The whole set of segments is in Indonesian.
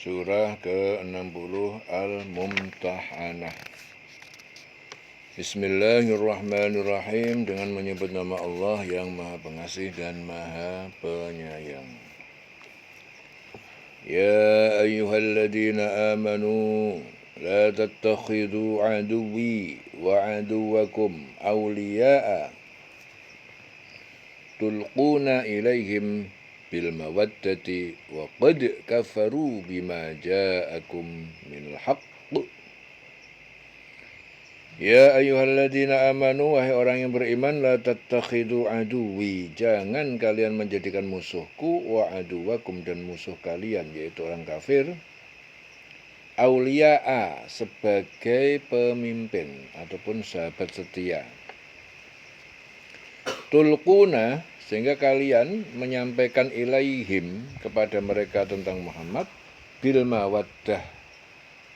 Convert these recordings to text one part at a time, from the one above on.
Surah ke-60 Al-Mumtahanah. Bismillahirrahmanirrahim. Dengan menyebut nama Allah yang Maha Pengasih dan Maha Penyayang. Ya ayyuhalladzina amanu la tattakhidhu aduwwi wa aduwakum awliya'a tulquna ilaihim bil mawaddati wa qad kafaru bima ja'akum minal haqq. Ya ayyuhalladzina amanu, wahai orang yang beriman, la tattakhidhu aduwi, jangan kalian menjadikan musuhku, wa aduwakum, dan musuh kalian yaitu orang kafir, auliya'a, sebagai pemimpin ataupun sahabat setia. Tulquna, sehingga kalian menyampaikan ilaihim, kepada mereka tentang Muhammad, bil mawaddah,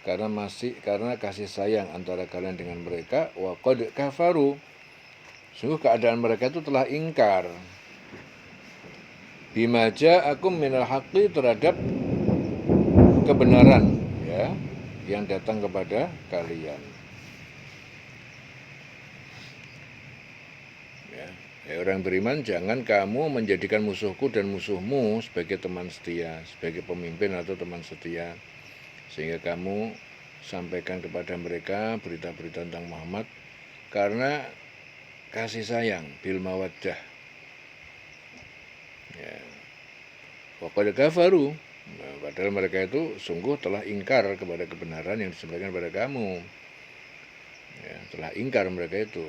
karena kasih sayang antara kalian dengan mereka, wa qad kafaru, sungguh keadaan mereka itu telah ingkar, bima ja'akum minal haqqi, terhadap kebenaran ya yang datang kepada kalian. Orang beriman, jangan kamu menjadikan musuhku dan musuhmu sebagai teman setia, sebagai pemimpin atau teman setia, sehingga kamu sampaikan kepada mereka berita-berita tentang Muhammad karena kasih sayang, bil mawaddah. Ya. Wa qad kafaru, padahal mereka itu sungguh telah ingkar kepada kebenaran yang disampaikan kepada kamu. Ya, telah ingkar mereka itu.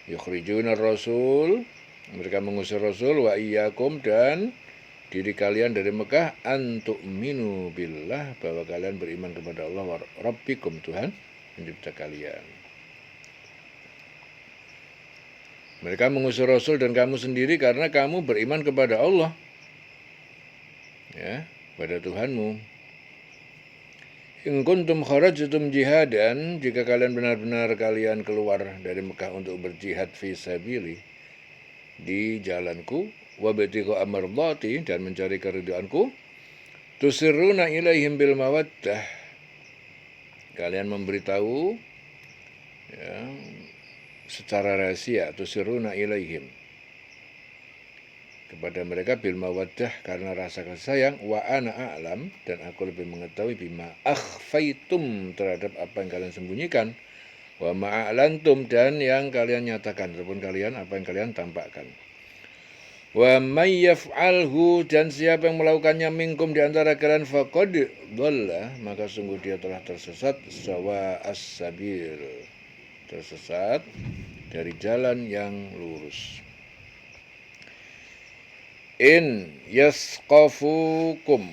Yukhrijuna rasul, mereka mengusir Rasul, wa iyyakum, dan diri kalian dari Mekah, antu'minu billah, bahwa kalian beriman kepada Allah, wa rabbikum, Tuhan pencipta kalian. Mereka mengusir Rasul dan kamu sendiri karena kamu beriman kepada Allah, ya, pada Tuhanmu. In kuntum kharajtum jihadan, jika kalian benar-benar kalian keluar dari Mekah untuk berjihad fi sabili, di jalanku, wa batiqa amardati, dan mencari keridhaanku, tusirruna ilaihim bil mawaddah, kalian memberitahu ya, secara rahasia, tusirruna ilaihim, kepada mereka bil mawaddah, karena rasa kasih sayang, wa ana a'lam, dan aku lebih mengetahui, bima akhfaitum, terhadap apa yang kalian sembunyikan, wa ma'alantum, dan yang kalian nyatakan, ataupun apa yang kalian tampakkan. Wa may yaf'alhu, dan siapa yang melakukannya minkum di antara kalian, faqad dhalla, maka sungguh dia telah tersesat, sawa as-sabil, tersesat dari jalan yang lurus. In yasqafukum,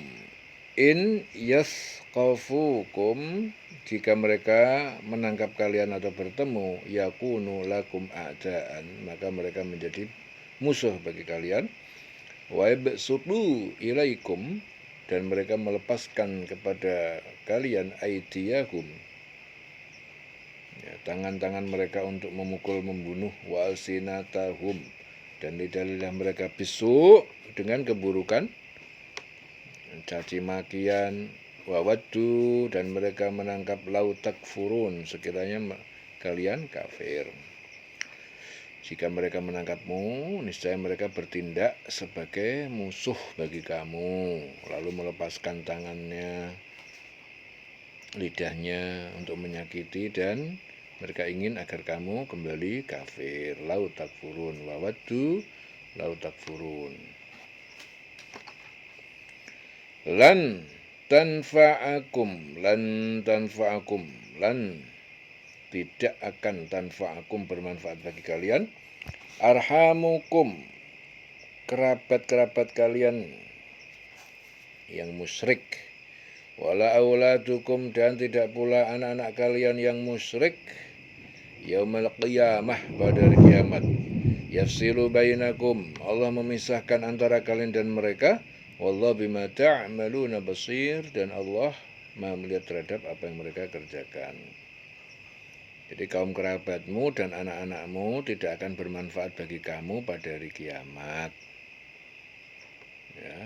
jika mereka menangkap kalian atau bertemu, yakunu lakum a'daan, maka mereka menjadi musuh bagi kalian. Wa yabsutu ilaikum, dan mereka melepaskan kepada kalian aydiyahum, ya, tangan-tangan mereka untuk memukul, membunuh, wa alsinatahum, dan lidah-lidah mereka bisu, dengan keburukan, caci makian, wawaddu, dan mereka menangkap lau takfurun, sekiranya kalian kafir. Jika mereka menangkapmu, niscaya mereka bertindak sebagai musuh bagi kamu, lalu melepaskan tangannya, lidahnya untuk menyakiti, dan mereka ingin agar kamu kembali kafir. Lau takfurun, wawaddu lau takfurun. Lan tanfa'akum, tidak akan tanfa'akum, bermanfaat bagi kalian, arhamukum, kerabat-kerabat kalian yang musyrik, wala auladukum, dan tidak pula anak-anak kalian yang musyrik, yaumal qiyamah, pada hari kiamat, yafsilu bainakum, Allah memisahkan antara kalian dan mereka, wallahu bima ta'maluna basir, dan Allah Maha melihat terhadap apa yang mereka kerjakan. Jadi kaum kerabatmu dan anak-anakmu tidak akan bermanfaat bagi kamu pada hari kiamat. Ya.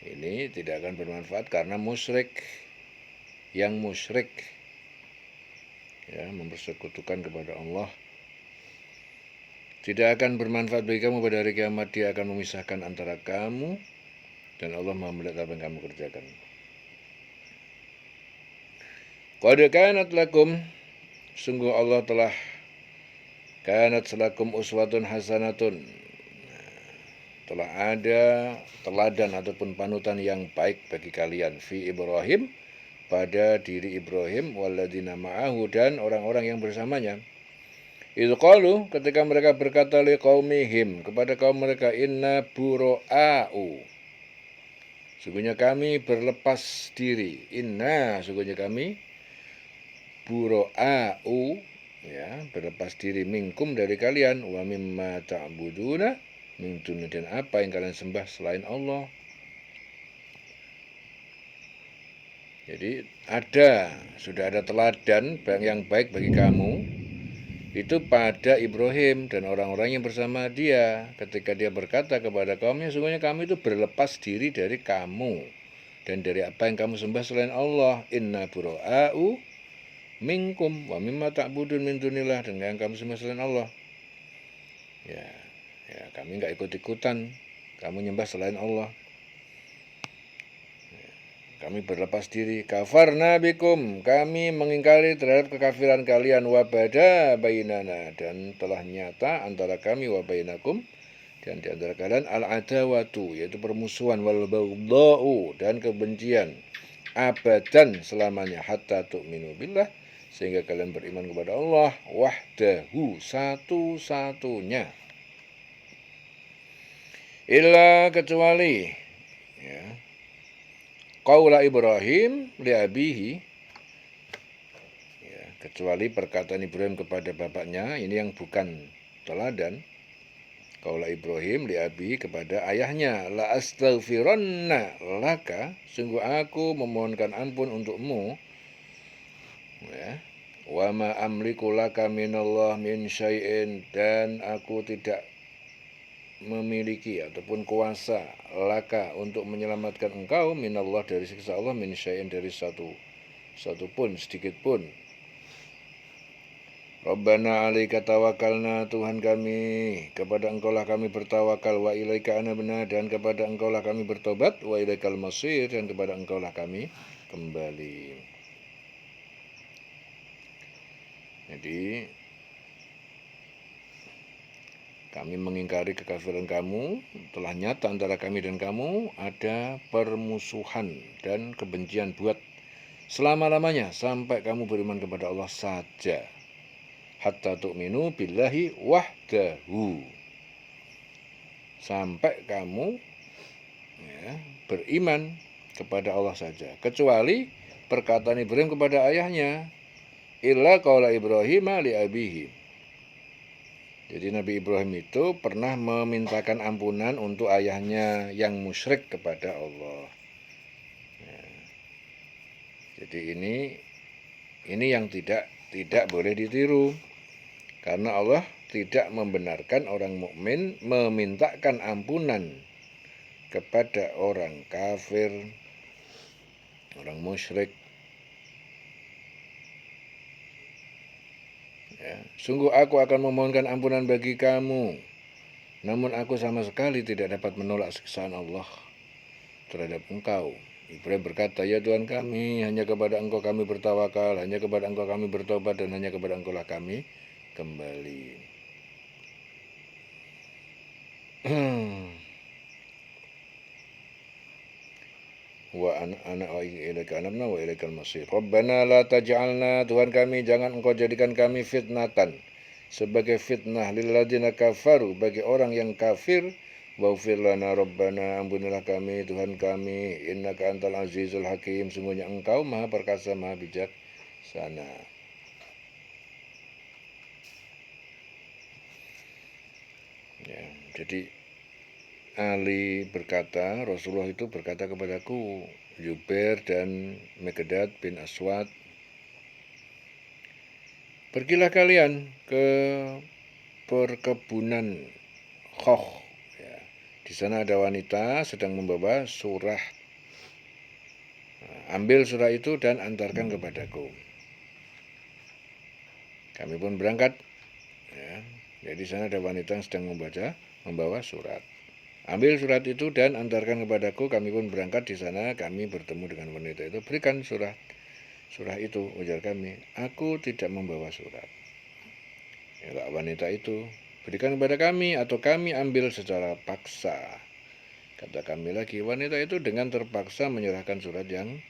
Ini tidak akan bermanfaat karena musyrik. Yang musyrik, ya, mempersekutukan kepada Allah, tidak akan bermanfaat bagi kamu pada hari kiamat. Dia akan memisahkan antara kamu dan Allah Maha melihat apa yang kamu kerjakan. Qad kanat lakum, sungguh Allah telah kanat selakum uswatun hasanatun, telah ada teladan ataupun panutan yang baik bagi kalian fi Ibrahim, pada diri Ibrahim, walladzina ma'ahu, dan orang-orang yang bersamanya. Idz qalu, ketika mereka berkata liqaumihim, kepada kaum mereka, inna bura'u, sungguhnya kami berlepas diri. Inna, sungguhnya kami, bura'u, ya, berlepas diri, minkum, dari kalian, wa mimma ta'buduna min duni, dan apa yang kalian sembah selain Allah. Jadi sudah ada teladan yang baik bagi kamu itu pada Ibrahim dan orang-orang yang bersama dia, ketika dia berkata kepada kaumnya, sungguhnya kami itu berlepas diri dari kamu dan dari apa yang kamu sembah selain Allah. Inna bura'u minkum wa mimma ta'budun min dunillah, dan yang kamu sembah selain Allah. Ya, kami enggak ikut-ikutan kamu nyembah selain Allah. Kami berlepas diri. Kafarna bikum, kami mengingkari terhadap kekafiran kalian. Wabada bainana, dan telah nyata antara kami, wabainakum, dan di antara kalian, al-adawatu, yaitu permusuhan, wal baghdha'u, dan kebencian, abadan, selamanya, hatta tu'minu billah, sehingga kalian beriman kepada Allah, wahdahu, satu-satunya, illa, kecuali, ya, qaula Ibrahim liabihi, ya, kecuali perkataan Ibrahim kepada bapaknya, ini yang bukan teladan. Qaula Ibrahim liabihi, kepada ayahnya, la astaghfironna laka, sungguh aku memohonkan ampun untukmu, ya, wa ma amliku laka minallah min syai'in, dan aku tidak memiliki ataupun kuasa laka untuk menyelamatkan engkau minallah, dari siksa Allah, min syai'in, dari satu pun, sedikit pun. Rabbana alaika tawakkalna, Tuhan kami, kepada engkaulah kami bertawakal, wa ilaika anabna, dan kepada engkaulah kami bertobat, wa ilaikal masir, dan kepada engkaulah kami kembali. Jadi kami mengingkari kekafiran kamu, telah nyata antara kami dan kamu ada permusuhan dan kebencian buat selama-lamanya, sampai kamu beriman kepada Allah saja. Hatta tu'minu billahi wahdahu, sampai kamu, ya, beriman kepada Allah saja, kecuali perkataan Ibrahim kepada ayahnya, illa qaula Ibrahim li abihi. Jadi Nabi Ibrahim itu pernah memintakan ampunan untuk ayahnya yang musyrik kepada Allah. Ya. Jadi ini yang tidak boleh ditiru, karena Allah tidak membenarkan orang mukmin memintakan ampunan kepada orang kafir, orang musyrik. Ya, sungguh aku akan memohonkan ampunan bagi kamu, namun aku sama sekali tidak dapat menolak siksaan Allah terhadap engkau. Ibrahim berkata, ya Tuhan kami, hanya kepada engkau kami bertawakal, hanya kepada engkau kami bertobat, dan hanya kepada engkau lah kami kembali. Wa ana wa ilaika anabna wa ilaikal masir. Rabbana la taj'alna, Tuhan kami, jangan engkau jadikan kami fitnatan, sebagai fitnah, lilladzina kafaru, bagi orang yang kafir. Waghfir lana Rabbana, ampunilah kami Tuhan kami, innaka antal azizul hakim, sungguhnya engkau maha perkasa, maha bijaksana. Ya, jadi Ali berkata, Rasulullah itu berkata kepadaku, Jubair dan Miqdad bin Aswad, pergilah kalian ke perkebunan Khoh. Ya, di sana ada wanita sedang membawa surah ambil surat itu dan antarkan kepadaku. Kami pun berangkat. Ya. Jadi di sana ada wanita yang sedang membawa surat. Ambil surat itu dan antarkan kepadaku. Kami pun berangkat. Di sana kami bertemu dengan wanita itu. Berikan surat itu, ujar kami. Aku tidak membawa surat. Ya, wanita itu, berikan kepada kami atau kami ambil secara paksa. Kata kami lagi, wanita itu dengan terpaksa menyerahkan surat yang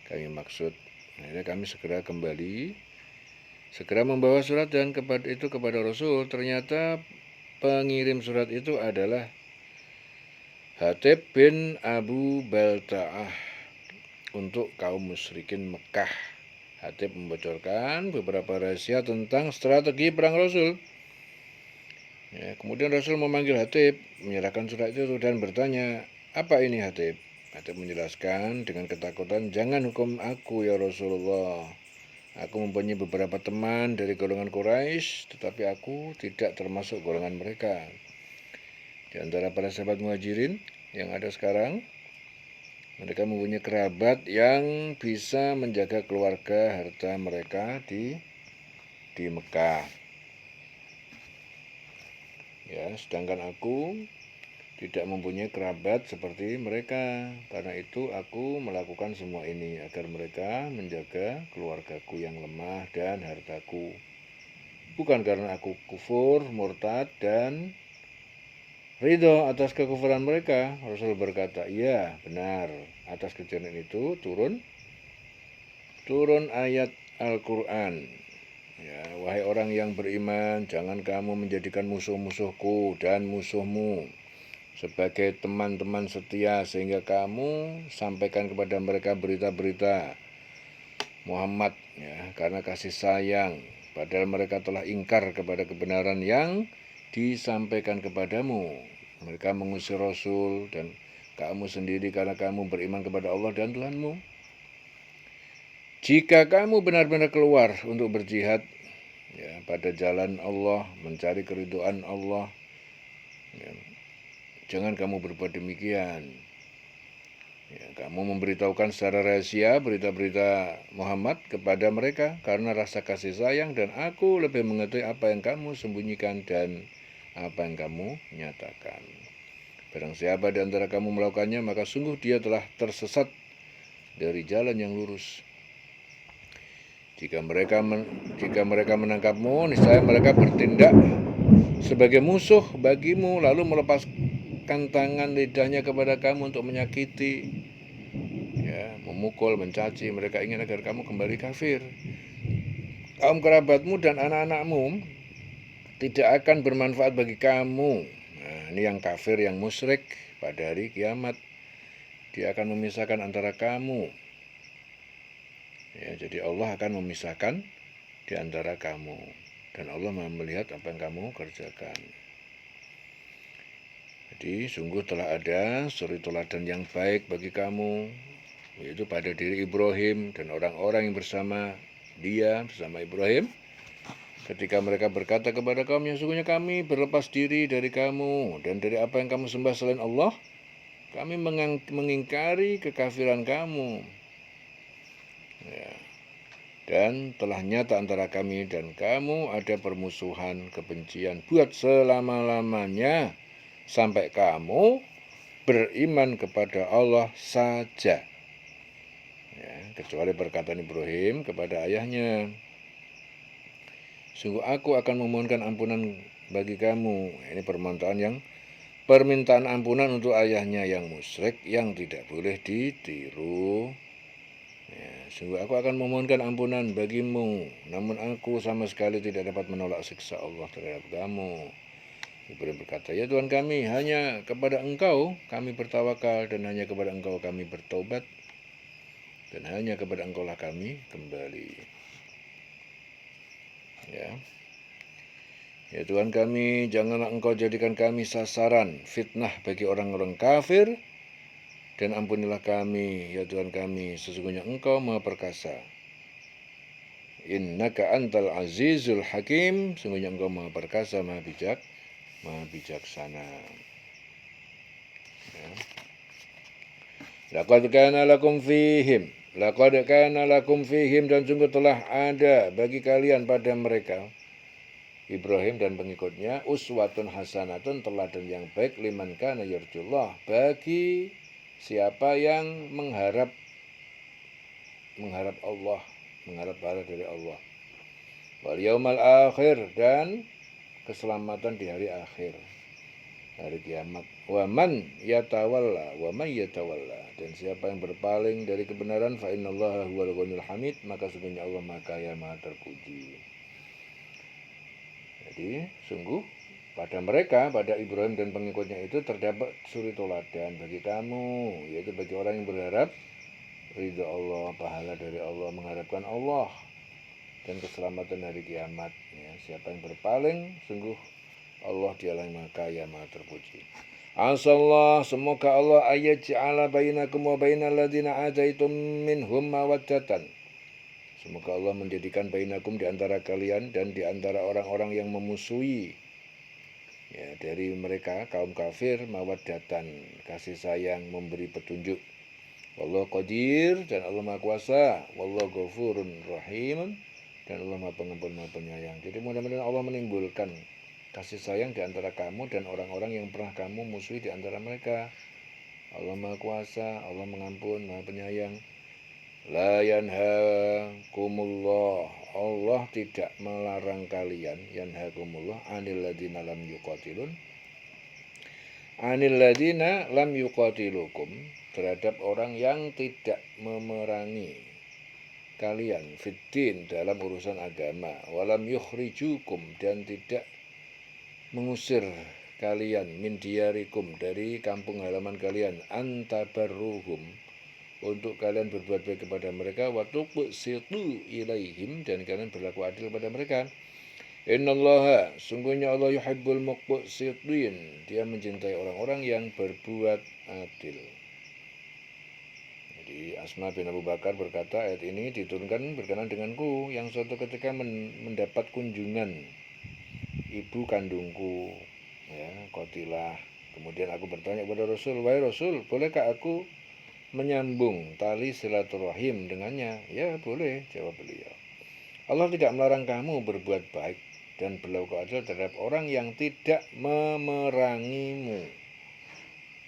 kami maksud. Akhirnya kami segera kembali, segera membawa surat dan kepada Rasul. Ternyata pengirim surat itu adalah Hatib bin Abu Balta'ah untuk kaum musyrikin Mekah. Hatib membocorkan beberapa rahasia tentang strategi perang Rasul. Ya, kemudian Rasul memanggil Hatib, menyerahkan surat itu dan bertanya, apa ini Hatib? Hatib menjelaskan dengan ketakutan, jangan hukum aku ya Rasulullah. Aku mempunyai beberapa teman dari golongan Quraisy, tetapi aku tidak termasuk golongan mereka. Di antara para sahabat muhajirin yang ada sekarang, mereka mempunyai kerabat yang bisa menjaga keluarga harta mereka di Mekah. Ya, sedangkan aku tidak mempunyai kerabat seperti mereka. Karena itu aku melakukan semua ini agar mereka menjaga keluargaku yang lemah dan hartaku. Bukan karena aku kufur, murtad, dan ridho atas kekufuran mereka. Rasul berkata, iya benar, atas kejadian itu turun ayat Al-Quran. Ya, wahai orang yang beriman, jangan kamu menjadikan musuh-musuhku dan musuhmu sebagai teman-teman setia, sehingga kamu sampaikan kepada mereka berita-berita Muhammad, ya, karena kasih sayang, padahal mereka telah ingkar kepada kebenaran yang disampaikan kepadamu. Mereka mengusir Rasul dan kamu sendiri karena kamu beriman kepada Allah dan Tuhanmu. Jika kamu benar-benar keluar untuk berjihad, ya, pada jalan Allah, mencari keridhaan Allah, ya, jangan kamu berbuat demikian. Ya, kamu memberitahukan secara rahasia berita-berita Muhammad kepada mereka karena rasa kasih sayang, dan aku lebih mengetahui apa yang kamu sembunyikan dan apa yang kamu nyatakan. Barang siapa di antara kamu melakukannya, maka sungguh dia telah tersesat dari jalan yang lurus. Jika mereka menangkapmu, niscaya mereka bertindak sebagai musuh bagimu, lalu melepaskan tangan lidahnya kepada kamu untuk menyakiti, ya, memukul, mencaci. Mereka ingin agar kamu kembali kafir. Kaum kerabatmu dan anak-anakmu tidak akan bermanfaat bagi kamu. Nah, ini yang kafir, yang musyrik pada hari kiamat. Dia akan memisahkan antara kamu. Ya, jadi Allah akan memisahkan di antara kamu, dan Allah melihat apa yang kamu kerjakan. Jadi sungguh telah ada suri teladan yang baik bagi kamu, yaitu pada diri Ibrahim dan orang-orang yang bersama Ibrahim, ketika mereka berkata kepada kaumnya, sungguhnya kami berlepas diri dari kamu dan dari apa yang kamu sembah selain Allah. Kami mengingkari kekafiran kamu. Ya. Dan telah nyata antara kami dan kamu ada permusuhan, kebencian buat selama-lamanya, sampai kamu beriman kepada Allah saja. Ya, kecuali perkataan Ibrahim kepada ayahnya, sungguh aku akan memohonkan ampunan bagi kamu. Ini permintaan ampunan untuk ayahnya yang musyrik yang tidak boleh ditiru. Ya, sungguh aku akan memohonkan ampunan bagimu, namun aku sama sekali tidak dapat menolak siksa Allah terhadap kamu. Ibrahim berkata, ya Tuhan kami, hanya kepada Engkau kami bertawakal, dan hanya kepada Engkau kami bertobat, dan hanya kepada Engkau lah kami kembali. Ya Tuhan kami, janganlah Engkau jadikan kami sasaran fitnah bagi orang-orang kafir, dan ampunilah kami, ya Tuhan kami, sesungguhnya Engkau Maha Perkasa. Innaka antal azizul hakim, sesungguhnya Engkau Maha Perkasa, Maha bijaksana. Ya. Laqad kana lakum fihim Laqad kana lakum fihim, dan sungguh telah ada bagi kalian pada mereka, Ibrahim dan pengikutnya, uswatun hasanatun, teladan yang baik, liman kana yarjullah, bagi siapa yang mengharap Allah, mengharap pahala dari Allah, wal yaumal akhir, dan keselamatan di hari akhir, hari kiamat. Wa man yatawalla, dan siapa yang berpaling dari kebenaran, fa innallaha huwal ghaniyul hamid, maka sesungguhnya Allah Maha Kaya, Maha terpuji. Jadi sungguh pada mereka, pada Ibrahim dan pengikutnya itu terdapat suri teladan bagi kamu, yaitu bagi orang yang berharap ridha Allah, pahala dari Allah, mengharapkan Allah dan keselamatan hari kiamat. Ya, siapa yang berpaling, sungguh Allah dialah yang Maha Kaya, Maha terpuji. Asallah, semoga Allah ayat ja'ala bainakum wa bainal ladzina ataitum minhum mawaddatan. Semoga Allah menjadikan bainakum, di antara kalian dan di antara orang-orang yang memusuhi, ya, dari mereka kaum kafir, mawaddatan, kasih sayang, memberi petunjuk. Wallahu qadir, dan Allah Maha Kuasa. Wallahu ghafurun rahim, dan Allah Maha Pengampun, Maha Penyayang. Jadi mudah-mudahan Allah menimbulkan kasih sayang di antara kamu dan orang-orang yang pernah kamu musuhi di antara mereka. Allah Maha Kuasa, Allah Mengampun, Maha Penyayang. La yanhakumullah, Allah tidak melarang kalian, yanhakumullah, anil ladina lam yuqatilukum, terhadap orang yang tidak memerangi kalian, fiddin, dalam urusan agama, walam yukhrijukum, dan tidak mengusir kalian, min diyarikum, dari kampung halaman kalian, antabarruhum, untuk kalian berbuat baik kepada mereka, wa tuqsitu ilaihim, dan kalian berlaku adil kepada mereka. Innallaha, sungguhnya Allah yuhibbul muqsitin, dia mencintai orang-orang yang berbuat adil. Jadi Asma bin Abu Bakar berkata, ayat ini diturunkan berkenan denganku yang suatu ketika mendapat kunjungan ibu kandungku, ya, Qatilah. Kemudian aku bertanya kepada Rasul, wahai Rasul, bolehkah aku menyambung tali silaturahim dengannya? Ya boleh, jawab beliau. Allah tidak melarang kamu berbuat baik dan berlaku adil terhadap orang yang tidak memerangimu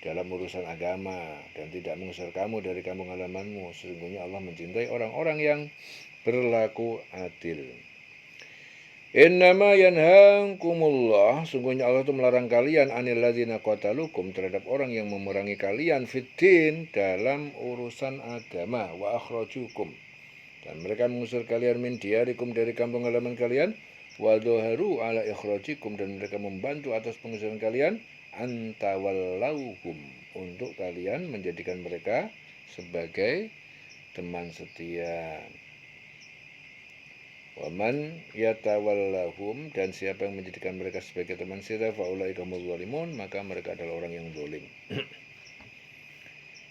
dalam urusan agama dan tidak mengusir kamu dari kampung halamanmu. Sesungguhnya Allah mencintai orang-orang yang berlaku adil. Innama yanhakumullah, sungguhnya Allah itu melarang kalian, anil ladzina qatalukum, terhadap orang yang memerangi kalian, fiddin, dalam urusan agama, wa akhrajukum, dan mereka mengusir kalian, min diyarikum, dari kampung halaman kalian, wa dhaharu ala ikhrajikum, dan mereka membantu atas pengusiran kalian, antawallauhum, untuk kalian menjadikan mereka sebagai teman setia. Waman yatawallahum, dan siapa yang menjadikan mereka sebagai teman setia, faulaika humuz zalimun, maka mereka adalah orang yang zalim.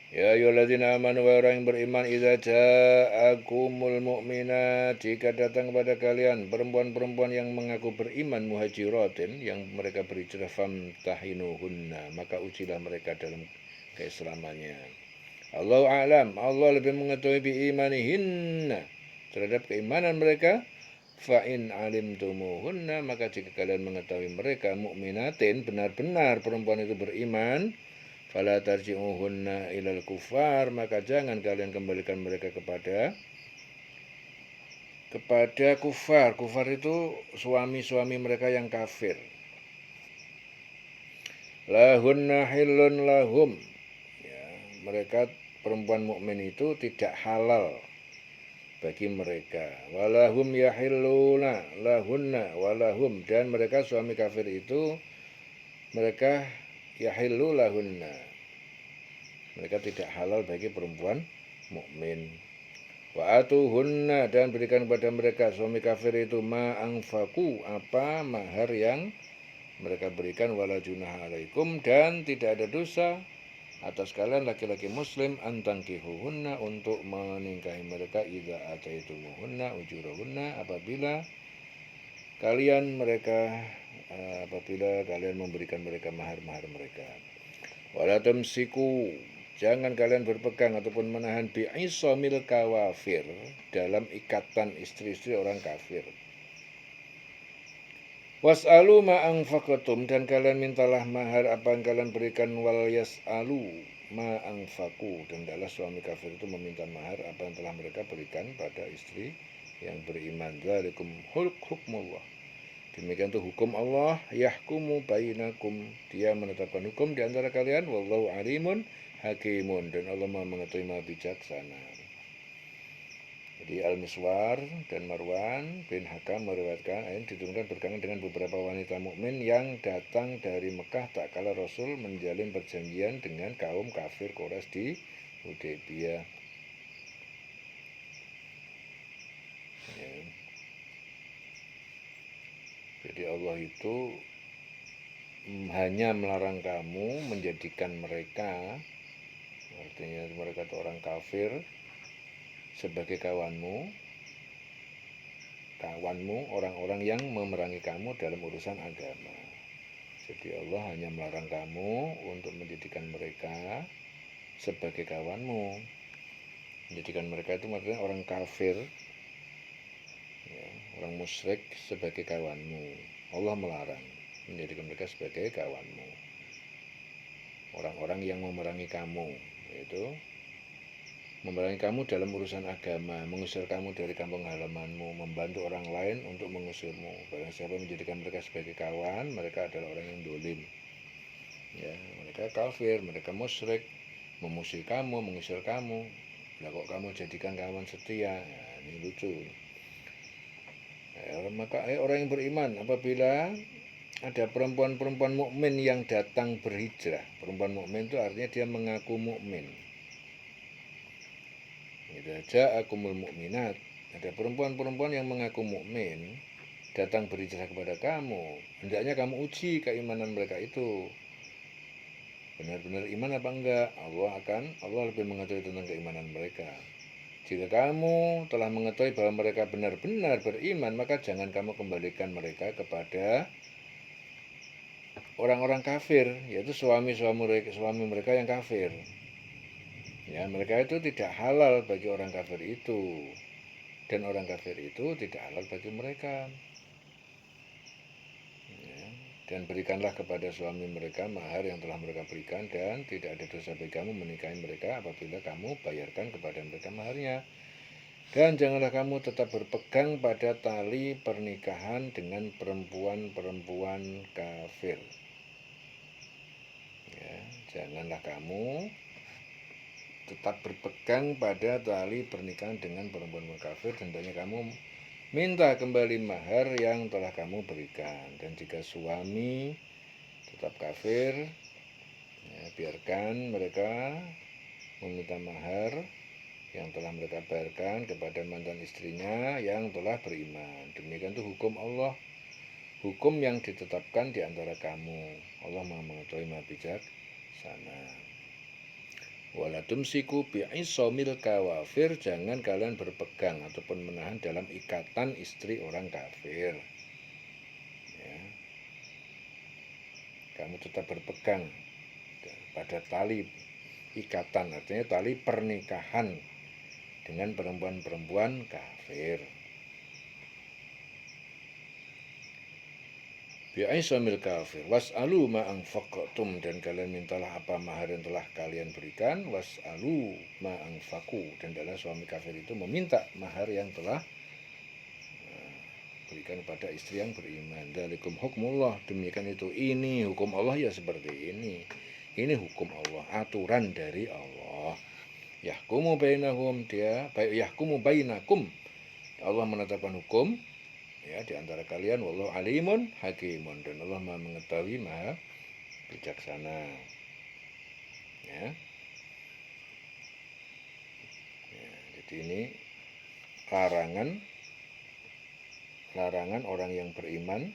Ya ayyuhalladzina amanu, wa orang yang beriman, idza ja'akumul mu'minat, jika datang kepada kalian perempuan-perempuan yang mengaku beriman, muhajiratin, yang mereka berhijrah, famtahinuhunna, maka ujilah mereka dalam keislamannya. Allahu a'lam, Allah lebih mengetahui bi imanihinna, terhadap keimanan mereka. Fa'in alimtumuhunna, maka jika kalian mengetahui mereka mukminatin, benar-benar perempuan itu beriman, fala tarji'uhunna ilal kufar, maka jangan kalian kembalikan mereka kepada kufar. Kufar itu suami-suami mereka yang kafir. Lahunna hillun lahum, ya, mereka perempuan mukmin itu tidak halal bagi mereka. Walahum yahilluna lahunna walahum, dan mereka suami kafir itu, mereka yahillu lahunna, mereka tidak halal bagi perempuan mukmin. Wa atuhunna, dan berikan kepada mereka suami kafir itu, ma anfaku, apa mahar yang mereka berikan, wala junaha alaikum, dan tidak ada dosa atas kalian laki-laki muslim, antangkihuhunna, untuk menikahi mereka, idza ataitumuhunna ujurahunna, apabila kalian memberikan mereka mahar-mahar mereka. Wala tumsiku jangan kalian berpegang ataupun menahan bi'isamil kawafir, dalam ikatan istri-istri orang kafir. Was'alu ma anfaqtum, dan kalian mintalah mahar apa yang kalian berikan, wal yas'alu ma anfaqu, dan adalah suami kafir itu meminta mahar apa yang telah mereka berikan pada istri yang beriman. Dzalikum hukmullah, demikian itu hukum Allah, yahkumu bainakum, dia menetapkan hukum di antara kalian, wallahu alimun hakimun, dan Allah Maha mengetahui, Maha bijaksana. Jadi Al-Miswar dan Marwan bin Hakam meriwayatkan ayat diturunkan berkenaan dengan beberapa wanita mukmin yang datang dari Mekah tak kala Rasul menjalin perjanjian dengan kaum kafir Quraisy di Hudaybiyah. Ya. Jadi Allah itu hanya melarang kamu menjadikan mereka, artinya mereka itu orang kafir, sebagai kawanmu, orang-orang yang memerangi kamu dalam urusan agama. Jadi Allah hanya melarang kamu untuk menjadikan mereka sebagai kawanmu. Menjadikan mereka itu maksudnya orang kafir, ya, orang musyrik sebagai kawanmu. Allah melarang menjadikan mereka sebagai kawanmu. Orang-orang yang memerangi kamu, yaitu memerangi kamu dalam urusan agama, mengusir kamu dari kampung halamanmu, membantu orang lain untuk mengusirmu. Barang siapa menjadikan mereka sebagai kawan, mereka adalah orang yang dolim. Ya, mereka kafir, mereka musyrik, memusuhi kamu, mengusir kamu. Nah, kok kamu jadikan kawan setia? Ya, ini lucu. Maka orang yang beriman, apabila ada perempuan-perempuan mukmin yang datang berhijrah, perempuan mukmin itu artinya dia mengaku mukmin. Idza ja'akumul mu'minat, ada perempuan-perempuan yang mengaku mukmin datang berhijrah kepada kamu, hendaknya kamu uji keimanan mereka itu. Benar-benar iman apa enggak? Allah lebih mengetahui tentang keimanan mereka. Jika kamu telah mengetahui bahwa mereka benar-benar beriman, maka jangan kamu kembalikan mereka kepada orang-orang kafir, yaitu suami mereka yang kafir. Ya, mereka itu tidak halal bagi orang kafir itu, dan orang kafir itu tidak halal bagi mereka. Ya, dan berikanlah kepada suami mereka mahar yang telah mereka berikan, dan tidak ada dosa bagi kamu menikahi mereka apabila kamu bayarkan kepada mereka maharnya. Dan janganlah kamu tetap berpegang pada tali pernikahan dengan perempuan-perempuan kafir. Ya, janganlah kamu tetap berpegang pada tali pernikahan dengan perempuan kafir, hendaknya kamu minta kembali mahar yang telah kamu berikan. Dan jika suami tetap kafir, ya, biarkan mereka meminta mahar yang telah mereka bayarkan kepada mantan istrinya yang telah beriman. Demikian itu hukum Allah, hukum yang ditetapkan di antara kamu. Allah Maha mengetahui, Maha bijaksana. Wala tumsiku bi'isamil kawafir, jangan kalian berpegang ataupun menahan dalam ikatan istri orang kafir. Ya. Kamu tetap berpegang pada tali ikatan, artinya tali pernikahan dengan perempuan-perempuan kafir. Bi'isamil kafir, was'alu ma anfaqtum, dan kalian mintalah apa mahar yang telah kalian berikan, was'alu ma anfaqu, dan adalah suami kafir itu meminta mahar yang telah berikan pada istri yang beriman. Dzalikum hukmullah, demikian itu, ini hukum Allah, ya seperti ini. Ini hukum Allah, aturan dari Allah. Yahkumu bainahum, yahkumu bainakum, Allah menetapkan hukum, ya, di antara kalian, wallahu alimun hakimun, dan Allah Maha mengetahui, Maha bijaksana. Ya. Ya, jadi ini larangan orang yang beriman,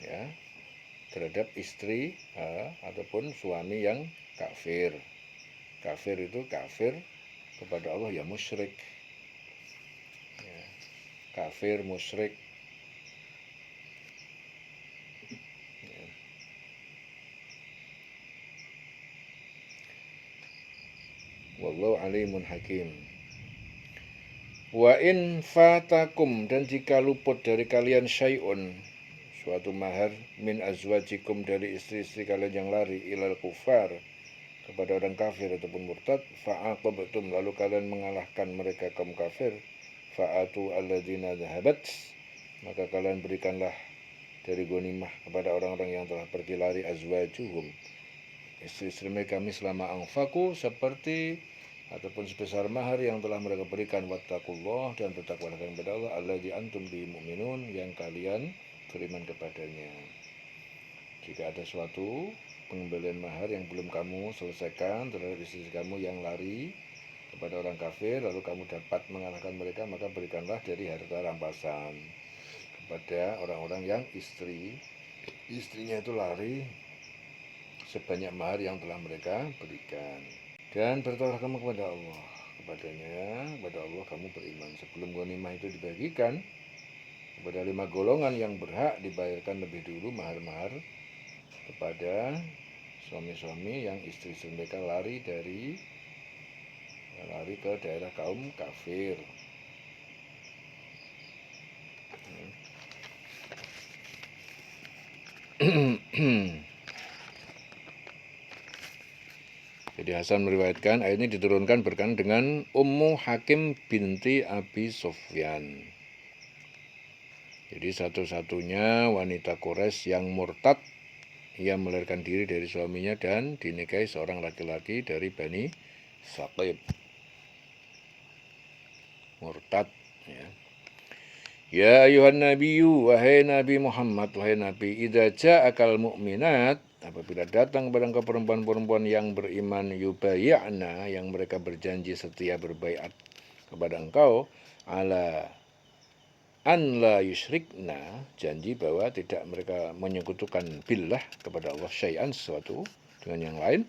ya, terhadap istri ataupun suami yang kafir. Kafir itu kafir kepada Allah, ya musyrik. Ya, kafir, musyrik. wallahu alimun hakim. Wa in fatakum, dan jika luput dari kalian syai'un, suatu mahar, min azwajikum, dari istri-istri kalian yang lari, ilal kufar, kepada orang kafir ataupun murtad, fa'aqabtum, lalu kalian mengalahkan mereka kaum kafir, fa'atu alladzina dhahabat, maka kalian berikanlah dari ghanimah kepada orang-orang yang telah pergi lari, azwajuhum, istri-istri mereka, mislama anfaku, seperti ataupun sebesar mahar yang telah mereka berikan, wattaqullah, dan bertakwalah kepada Allah, alladzi antum bihi mu'minun, yang kalian beriman kepadanya. Jika ada suatu pengembalian mahar yang belum kamu selesaikan terhadap istri kamu yang lari kepada orang kafir, lalu kamu dapat mengalahkan mereka, maka berikanlah dari harta rampasan kepada orang-orang yang istrinya itu lari sebanyak mahar yang telah mereka berikan. Dan bertawakal kamu kepada Allah, kepada Allah kamu beriman. Sebelum ghanimah itu dibagikan kepada 5 golongan yang berhak dibayarkan lebih dulu mahar-mahar kepada suami-suami yang istri-istri mereka lari ke daerah kaum kafir. Jadi Hasan meriwayatkan ayat ini diturunkan berkenaan dengan Ummu Hakim binti Abi Sufyan. Jadi satu-satunya wanita Quraisy yang murtad, ia melarikan diri dari suaminya dan dinikahi seorang laki-laki dari Bani Saqib. Murtad, ya. Ya ayuhan nabiyyu, wahai Nabi Muhammad, wahai Nabi, idza ja'akal mu'minat, apabila datang kepada engkau perempuan-perempuan yang beriman, yubayya'na, yang mereka berjanji setia berbaiat kepada engkau, ala an la yusyrikna, janji bahwa tidak mereka menyekutukan billah kepada Allah syai'an, sesuatu dengan yang lain,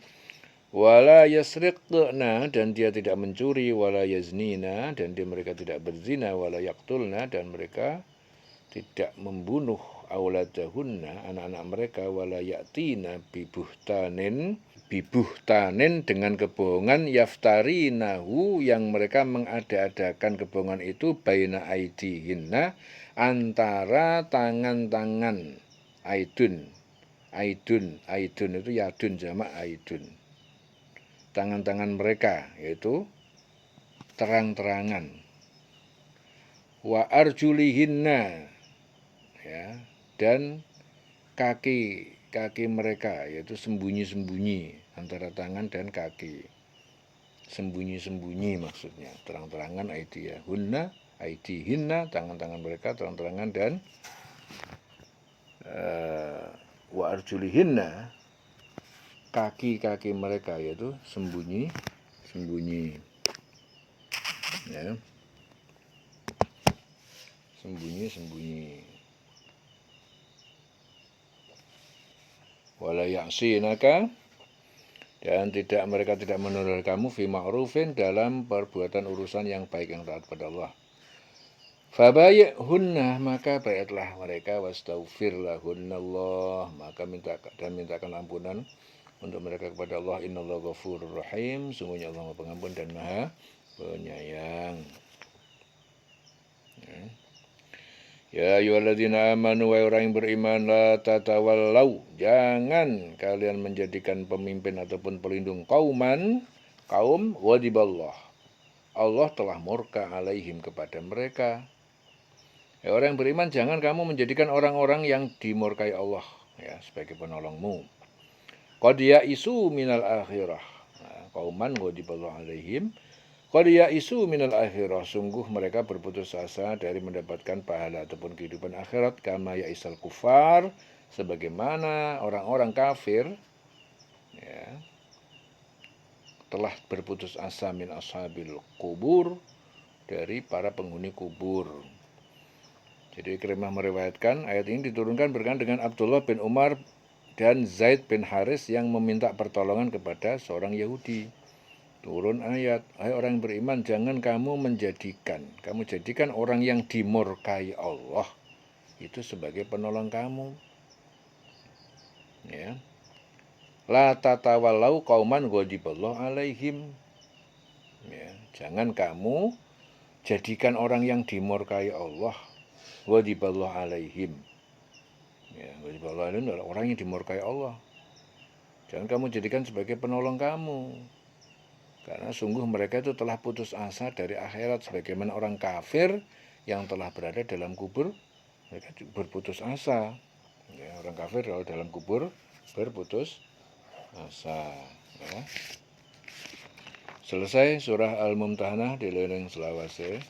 wala yasriqna, dan dia tidak mencuri, wala yaznina, dan mereka tidak berzina, wala yaqtulna, dan mereka tidak membunuh, auladahunna, anak-anak mereka, wala yatina bibuhtanin dengan kebohongan, yaftarinahu, yang mereka mengada-adakan kebohongan itu, baina aidihinna, antara tangan-tangan, aidun itu yadun jamak aidun, tangan-tangan mereka, yaitu terang-terangan. Wa arjulihinna, ya, dan kaki mereka, yaitu sembunyi-sembunyi antara tangan dan kaki. Sembunyi-sembunyi maksudnya, terang-terangan aidihinna, tangan-tangan mereka terang-terangan, dan wa arjulihinna, kaki-kaki mereka, yaitu sembunyi-sembunyi, ya, sembunyi-sembunyi. Wala ya'sinaka, dan mereka tidak menuduh kamu fi ma'rufin, dalam perbuatan urusan yang baik yang taat pada Allah. Fabayyihunna, maka baiatlah mereka, wastaghfir lahunnallah, maka mintakan ampunan untuk mereka kepada Allah, innallaha ghafurur rahim, sungguhnya Allah Maha Pengampun dan Maha Penyayang. Ya ayyuhalladzina amanu, wahai orang yang beriman, la tatawallau, jangan kalian menjadikan pemimpin ataupun pelindung kaum ghadiballah, Allah telah murka alaihim, kepada mereka. Ya, orang yang beriman, jangan kamu menjadikan orang-orang yang dimurkai Allah, ya, sebagai penolongmu. Qad ya'isu minal akhirah, qauman ghadiballahu alaihim, qad ya'isu minal akhirah, sungguh mereka berputus asa dari mendapatkan pahala ataupun kehidupan akhirat, kama ya'isal kufar, sebagaimana orang-orang kafir, ya, telah berputus asa min ashabil kubur, dari para penghuni kubur. Jadi Ikrimah meriwayatkan ayat ini diturunkan berkenaan dengan Abdullah bin Umar dan Zaid bin Haris yang meminta pertolongan kepada seorang Yahudi. Turun ayat, hai orang yang beriman, jangan kamu jadikan orang yang dimurkai Allah itu sebagai penolong kamu. Ya. La tatawallau qauman ghadiballahu alaihim, Ya, jangan kamu jadikan orang yang dimurkai Allah, ghadiballahu alaihim. Ya, ghadiballahu alaihim adalah orang yang dimurkai Allah. Jangan kamu jadikan sebagai penolong kamu. Karena sungguh mereka itu telah putus asa dari akhirat, sebagaimana orang kafir yang telah berada dalam kubur, mereka berputus asa. Ya, orang kafir kalau dalam kubur berputus asa. Ya. Selesai surah Al-Mumtahanah di lereng selawase.